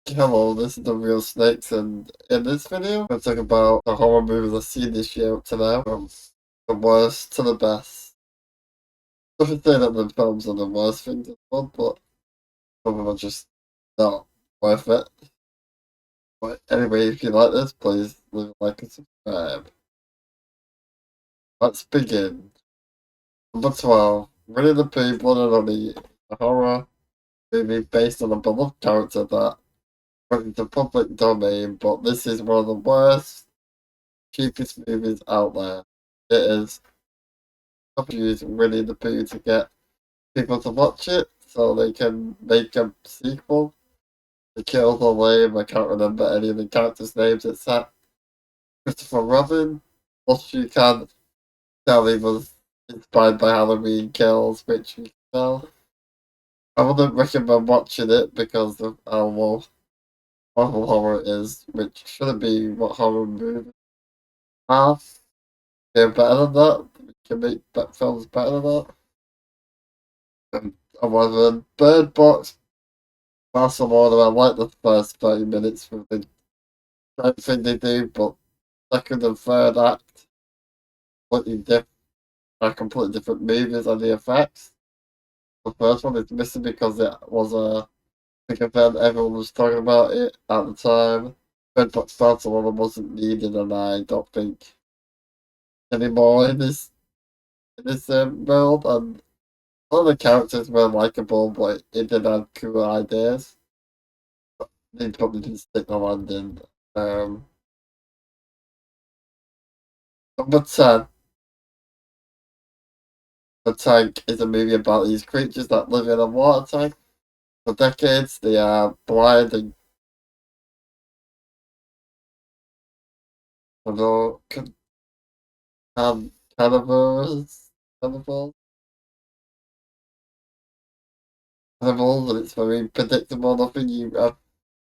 Hello, this is the Real Snakes, and in this video, I'm talking about the horror movies I've seen this year up to now, from the worst to the best. Not to say that the films are the worst things in the world, but some of them are just not worth it. But anyway, if you like this, please leave a like and subscribe. Let's begin. Number 12, Winnie the Pooh, Blood and Honey, a horror movie based on a beloved character that went into public domain, but this is one of the worst cheapest movies out there. It is use Winnie the Pooh to get people to watch it so they can make a sequel. The kills are lame, I can't remember any of the characters' names except Christopher Robin. Plus you can tell he was inspired by Halloween Kills, which you can tell. I wouldn't recommend watching it because of how low Marvel horror is, which shouldn't be what horror movies are. They're better than that. We can make films better than that. I wasn't. Bird Box, Barcelona, I like the first 30 minutes with the same thing they do, but second and third act, completely different, are completely different movies and the effects. The first one is missing because it was a big event, everyone was talking about it at the time. Bird Box Barcelona wasn't needed, and I don't think anymore in this world, and all the characters were likable, but it did have cool ideas. They probably didn't stick the landing. Um, Number 10, The Tank is a movie about these creatures that live in a water tank. For decades, they are blind and can have cannibals, and it's very predictable. Nothing you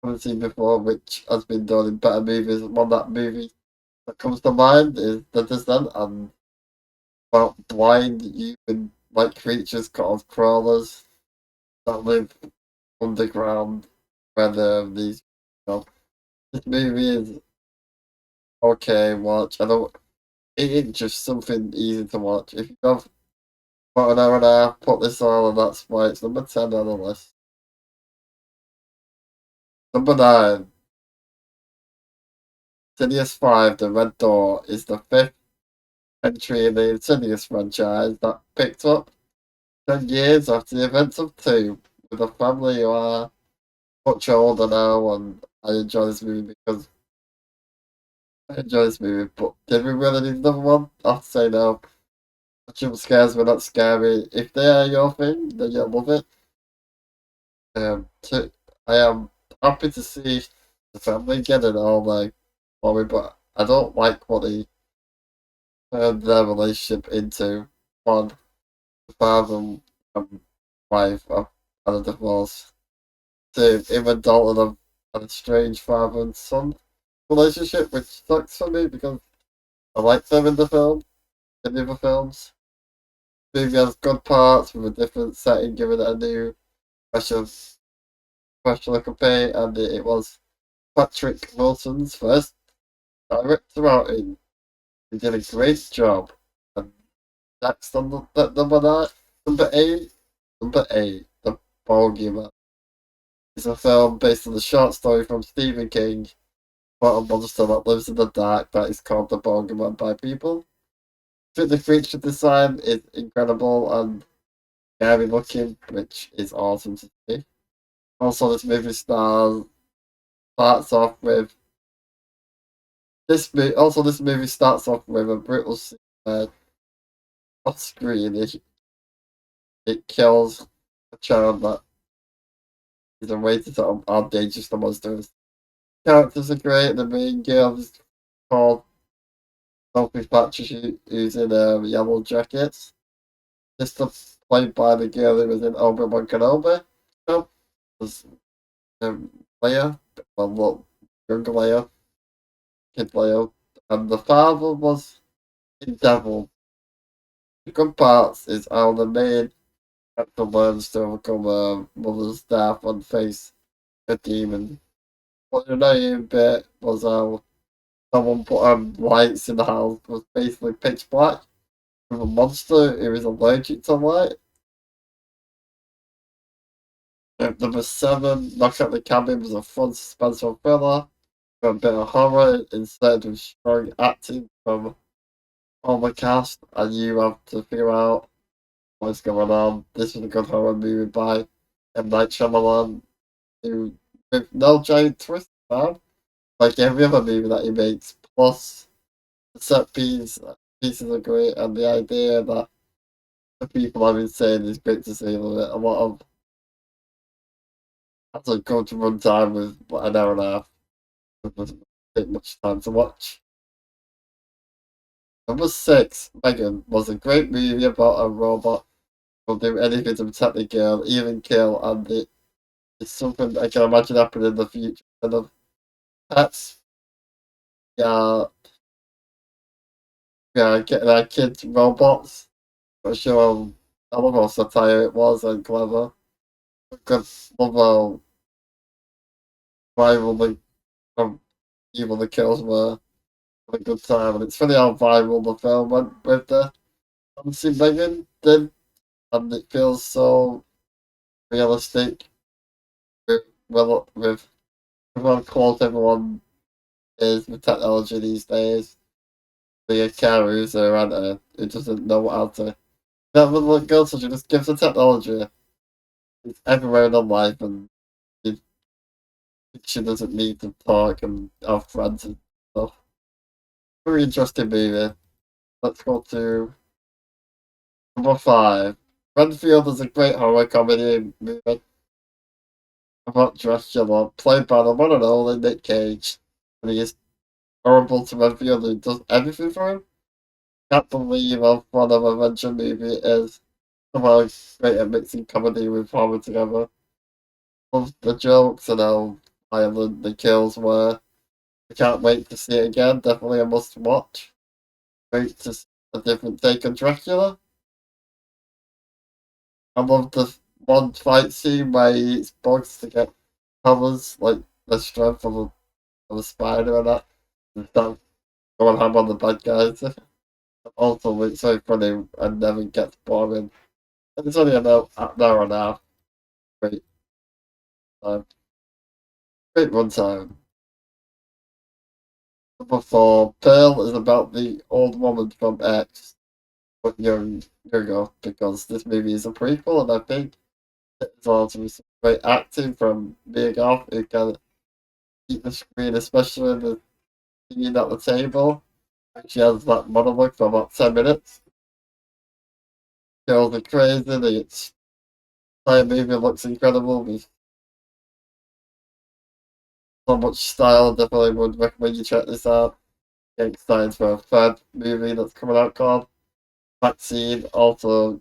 haven't seen before, which has been done in better movies. One that movie that comes to mind is The Descent, and about blind human like creatures called crawlers that live underground where these. You know, this movie is okay. Watch. I don't. It ain't just something easy to watch. If you have about an hour and a half, put this on, and that's why it's number 10 on the list. Number 9, Insidious 5: The Red Door is the fifth entry in the Insidious franchise that picked up 10 years after the events of 2, with a family who are much older now, and I enjoy this movie because I enjoy this movie, but did we really need another one? I have to say no. Jump scares were not scary. If they are your thing, then you'll love it. I am happy to see the family getting all like worried, but I don't like what they turned their relationship into. One, the father and wife have had a divorce. Two, him and Dalton have had a strange father and son relationship, which sucks for me because I like them in the other films. Movie has good parts with a different setting, giving it a new special special campaign, and it was Patrick Wilson's first director outing. He did a great job. And next on number 9, number eight, The Bogeyman is a film based on the short story from Stephen King about a monster that lives in the dark that is called the Bogeyman by people. I think the creature design is incredible and scary looking, which is awesome to see. Also, this movie starts off with this movie starts off with a brutal scene where off screen it kills a child that is a way to tell how dangerous the monster is. Characters are great. The main girl is called Sophie Patrick, who's in yellow jackets. Sister played by the girl who was in Obi-Wan Kenobi. So, was Leia, well, look, younger Leia, kid Leia, and the father was in Devil. The good parts is how the main character learns to overcome her mother's death and face a demon. What the annoying bit was someone put lights in the house was basically pitch black with a monster who is allergic to light. Number 7, Knock at the Cabin was a fun suspenseful thriller with a bit of horror instead of strong acting from all the cast, and you have to figure out what's going on. This is a good horror movie by M. Night Shyamalan, who, with no giant twist, man, like every other movie that he makes, plus the pieces are great, and the idea that the people have been saying is great to see a lot of. That's a good runtime with an hour and a half. It doesn't take much time to watch. Number 6, Megan, was a great movie about a robot who will do anything to protect the girl, even kill, and it's something I can imagine happening in the future. And of pets, yeah, yeah, getting our kids robots. For sure, I love how satire it was and clever. Good love how viral how evil the kills were. Had a good time, and it's funny how viral the film went with the Nancy Megan did, and it feels so realistic with how close everyone is with technology these days. The car who's a ranter who doesn't know how to never look good, so she just gives the technology. It's everywhere in her life, and it, she doesn't need to talk and have friends and stuff. Very interesting movie. Let's go to number 5. Renfield is a great horror comedy movie about Dracula, played by the one and only Nick Cage. And he is horrible to Renfield and does everything for him. Can't believe how fun of a adventure movie it is. Somehow great at mixing comedy with horror together. Love the jokes and how violent the kills were. I can't wait to see it again. Definitely a must watch. Great to see a different take on Dracula. I love the one fight scene where he eats bugs to get powers, like the strength of a spider and that. And start going ham on the bad guys. Also, it's so funny and never gets boring. And it's only an hour and a half. Great time. Great runtime. Number 4, Pearl is about the old woman from X, but younger, because this movie is a prequel, and I think it's also some great acting from Mia Goth, who can keep the screen, especially in the scene at the table. She has that monologue for about 10 minutes. Girls are crazy, the entire movie looks incredible, with so much style. Definitely would recommend you check this out. Getting excited for a third movie that's coming out called Vaccine. Also,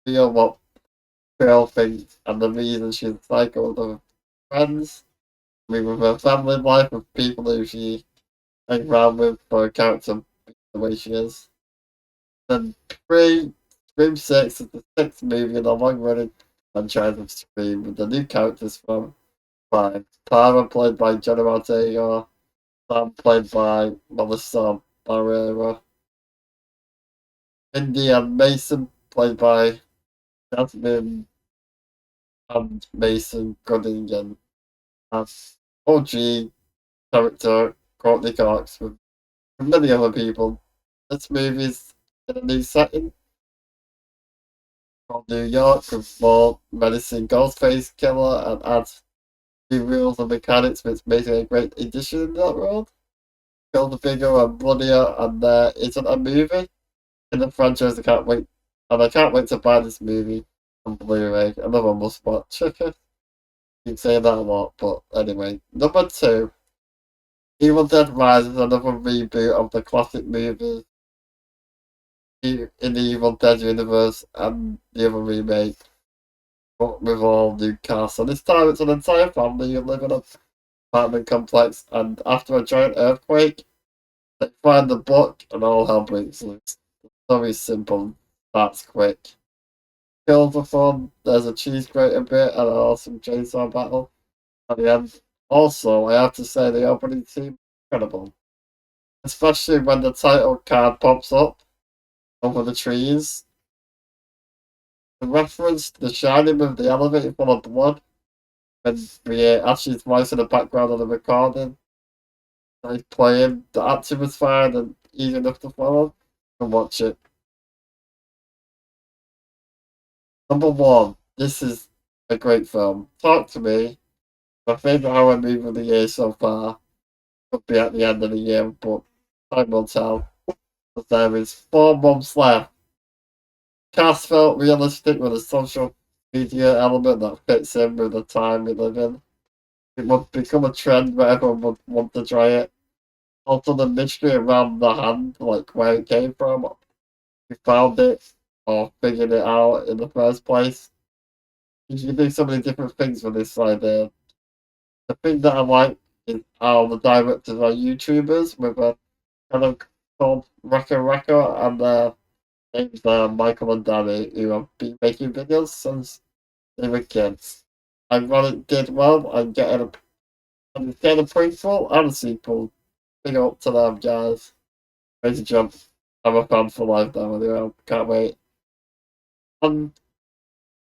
feel what Pearl thinks and the reason she's a psycho with her friends. I mean, with her family life, with people who she hangs around with for her character the way she is. Then Scream 6 is the 6th movie in the long running franchise of Scream, with the new characters from 5. Tara, played by Jenna Ortega, Sam, played by Melissa Barrera, Indy and Mason, played by Jasmine and Mason Gooding, and OG character Courtney Cox, with many other people. This movie's in a new setting called New York, with more menacing Ghostface killer, and adds new rules and mechanics, which makes it a great addition in that world. Kills bigger and bloodier, and there isn't a movie in the franchise. I can't wait to buy this movie on Blu-ray. Another must watch. Keep saying that a lot, but anyway. Number 2, Evil Dead Rise is another reboot of the classic movies in the Evil Dead universe and the other remake, but with all new casts. And this time it's an entire family who live in an apartment complex, and after a giant earthquake, they find the book and all hell breaks loose. The story's simple, that's quick. Kills are fun, there's a cheese grater bit and an awesome chainsaw battle at the end. Also, I have to say the opening theme is incredible, especially when the title card pops up over the trees. The reference to the shining with the elevator full of blood, and we hear Ashley's voice in the background of the recording. He's playing, the acting was fine and easy enough to follow and watch it. Number one, this is a great film. Talk to Me, my favourite horror movie of the year so far. Could be at the end of the year, but time will tell. But there is 4 months left. Cast felt realistic with a social media element that fits in with the time we live in. It would become a trend where everyone would want to try it. Also, the mystery around the hand, like where it came from, we found it, or figured it out in the first place. You can do so many different things with this idea. The thing that I like is how the directors are YouTubers with a channel called Rekka Rekka, and their names are Michael and Danny, who have been making videos since they were kids. I thought it did well. I'm getting a prequel and a sequel. Big up to them, guys. Crazy jump. I'm a fan for life now, anyway. Can't wait. And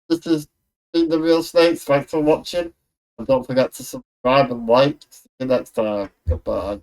this has been The Real Snakes. Thanks for watching. And don't forget to subscribe and like. See you next time. Goodbye.